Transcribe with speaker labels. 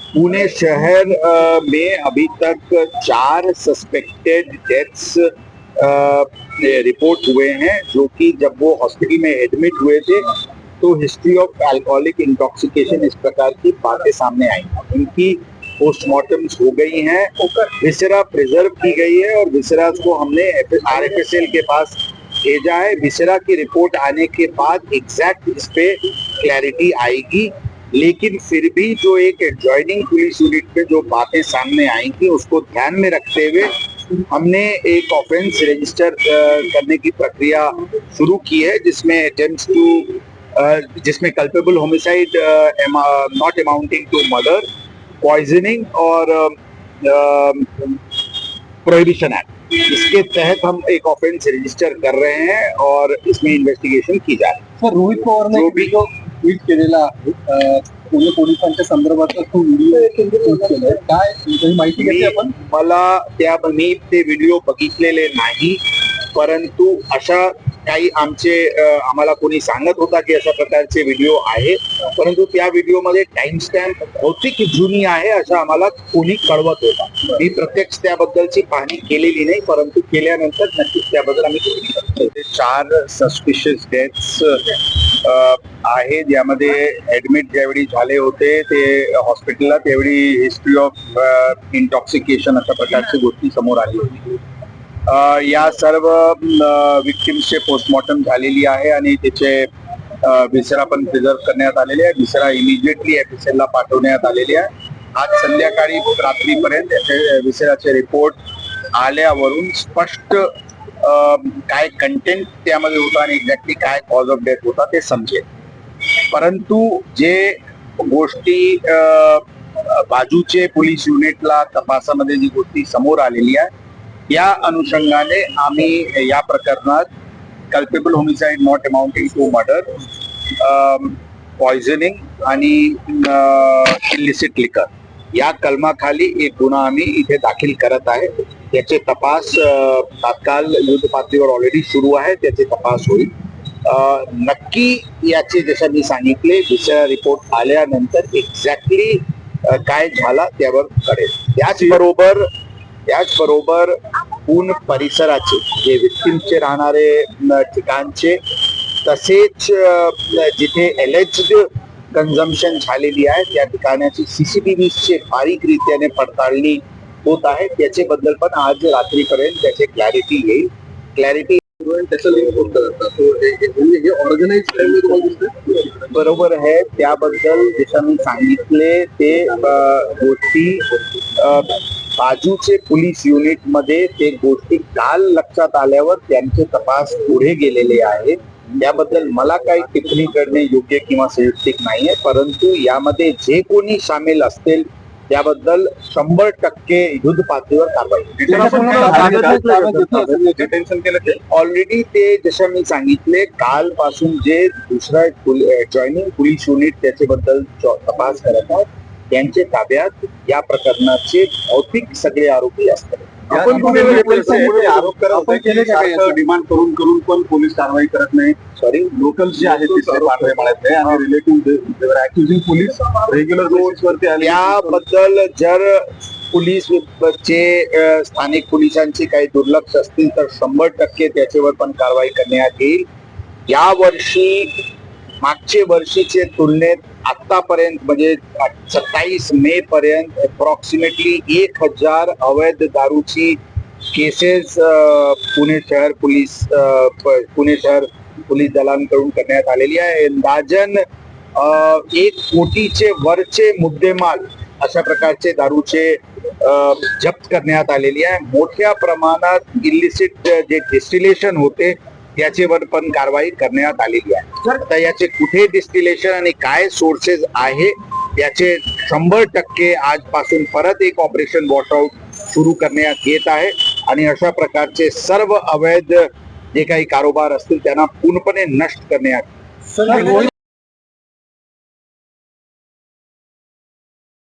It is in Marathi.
Speaker 1: पुणे शहर में अभी तक 4 सस्पेक्टेड डेथ्स रिपोर्ट हुए हैं, जो कि जब वो हॉस्पिटल में एडमिट हुए थे तो हिस्ट्री ऑफ अल्कोहलिक इंटॉक्सिकेशन इस प्रकार की बातें सामने आई। इनकी पोस्टमार्टम्स हो गई हैं, विसेरा प्रिजर्व की गई है और विसेरा को हमने RFSL के पास भेजा है। विसेरा की रिपोर्ट आने के बाद एग्जैक्ट इस पे क्लैरिटी आएगी, लेकिन फिर भी जो एक एडजॉइनिंग पुलिस यूनिट पे जो बातें सामने आई थी उसको ध्यान में रखते हुए हमने एक ऑफेंस रजिस्टर करने की प्रक्रिया शुरू की है, जिसमें अटेम्प्ट्स टू जिसमें culpable homicide not amounting to murder, poisoning और प्रोहिबिशन एक्ट, इसके तहत हम एक ऑफेंस रजिस्टर कर रहे हैं और इसमें इन्व्हेस्टिगेशन की जा रही है।
Speaker 2: सर, रोहित पवारने जो ट्वीट केलेला पुणे पोलिसांच्या संदर्भातला तो व्हिडिओ काय माहिती घेतली आपण?
Speaker 1: मी ते व्हिडिओ बघितलेले नाही, परंतु अशा काही आम्हाला कोणी सांगत होता की अशा प्रकारचे व्हिडिओ आहे, परंतु त्या व्हिडिओमध्ये टाइम स्टॅम्प बहुतेक जुनी आहे असं आम्हाला कोणी कळवत होता। मी प्रत्यक्ष त्याबद्दलची पाहणी केलेली नाही, परंतु केल्यानंतर नक्कीच त्याबद्दल आम्ही 4 सस्पिशियस डेथ्स आहे, ज्यामध्ये ऍडमिट ज्यावेळी झाले होते ते हॉस्पिटलला त्यावेळी हिस्ट्री ऑफ इंटॉक्सिकेशन अशा प्रकारची गोष्टी समोर आली होती। या सर्व विक्टिम्सचे पोस्टमॉर्टम झालेली आहे आणि त्याचे विसेरा पण प्रिझर्व करण्यात आलेले आहे। विसेरा इमिजिएटली FSL ला पाठवण्यात आलेली आहे। आज संध्याकाळी रात्रीपर्यंत विसेराचे रिपोर्ट आल्यावरून स्पष्ट काय कंटेंट त्यामध्ये होता आणि एक्झॅक्टली काय कॉज ऑफ डेथ होता ते समजेल, परंतु जे गोष्टी बाजूचे पोलीस युनिटला तपासामध्ये जी गोष्टी समोर आलेली आहे या अनुषंगाने आम्ही या प्रकरणात culpable homicide not amounting to murder, poisoning आणि इलिसिट लिकर या कलमाखाली एक गुन्हा आम्ही इथे दाखल करत आहे। त्याचे तपास तात्काळ युद्ध पातळीवर ऑलरेडी सुरू आहे, त्याचे तपास होईल। नक्की याचे जसं मी सांगितले विसेरा रिपोर्ट आल्यानंतर एक्झॅक्टली काय झाला त्यावर कळेल। त्याचबरोबर पूर्ण परिसराचे जे विक्टिमचे राहणारे ठिकाणचे तसेच जिथे एलेज्ड कन्झम्पशन झालेली आहे त्या ठिकाणाची CCTVचे बारीकरित्याने पडताळणी होत आहे। त्याचे बद्दल पण आज रात्रीपर्यंत त्याचे क्लॅरिटी येईल। क्लॅरिटी
Speaker 2: त्याचा लिंक होतं हे ऑर्गनाइज क्राईम तुम्हाला दिसतं
Speaker 1: बरोबर आहे, त्याबद्दल जसं मी सांगितले ते गोष्टी बाजूचे पोलीस युनिट मध्ये ते गोष्टी काल लक्षात आल्यावर त्यांचे तपास पुढे गेलेले आहे। त्याबद्दल मला काही टिप्पणी करणे योग्य किंवा संयुक्तिक नाहीये, परंतु यामध्ये जे कोणी सामील असतील त्याबद्दल 100% युद्ध पातळीवर कारवाई। ऑलरेडी ते जसं मी सांगितले कालपासून जे दुसरा जॉईनिंग पोलीस युनिट त्याच्याबद्दल तपास करत आहे त्यांचे ताब्यात या प्रकरणाचे भौतिक सगळे आरोपी असतात।
Speaker 2: आरोप करत डिमांड करून पण पोलीस कारवाई करत नाही। सॉरी, लोकल जे आहेत ते पाठवे म्हणत आणि रिलेटिव्ह अॅक्युजिंग पोलीस रेग्युलर बेसिसवरती आले।
Speaker 1: याबद्दल जर पोलीस चे स्थानिक पोलिसांचे काही दुर्लक्ष असतील तर 100% त्याच्यावर पण कारवाई करण्यात येईल। या वर्षी मागचे वर्षीचे तुलनेत आतापर्यंत म्हणजे 27 मे पर्यंत अप्रॉक्सिमेटली 1000 अवैध दारूची केसेस पुणे शहर पोलीस दलांकडून करण्यात आलेली आहे। अंदाजन 1 कोटीचे वरचे मुद्देमाल अशा प्रकारचे दारूचे जप्त करण्यात आलेली आहे। मोठ्या प्रमाणात इलिसिट जे डिस्टिलेशन होते याच्यावर पण कारवाई करण्यात आलेली आहे। आता याचे कुठे डिस्टिलेशन आणि काय सोर्सेस आहे याचे 100% आजपासून परत एक ऑपरेशन वॉशआउट सुरू करण्यात येत आहे आणि अशा प्रकारचे सर्व अवैध जे काही कारोबार असतील त्यांना पूर्णपणे नष्ट करण्यात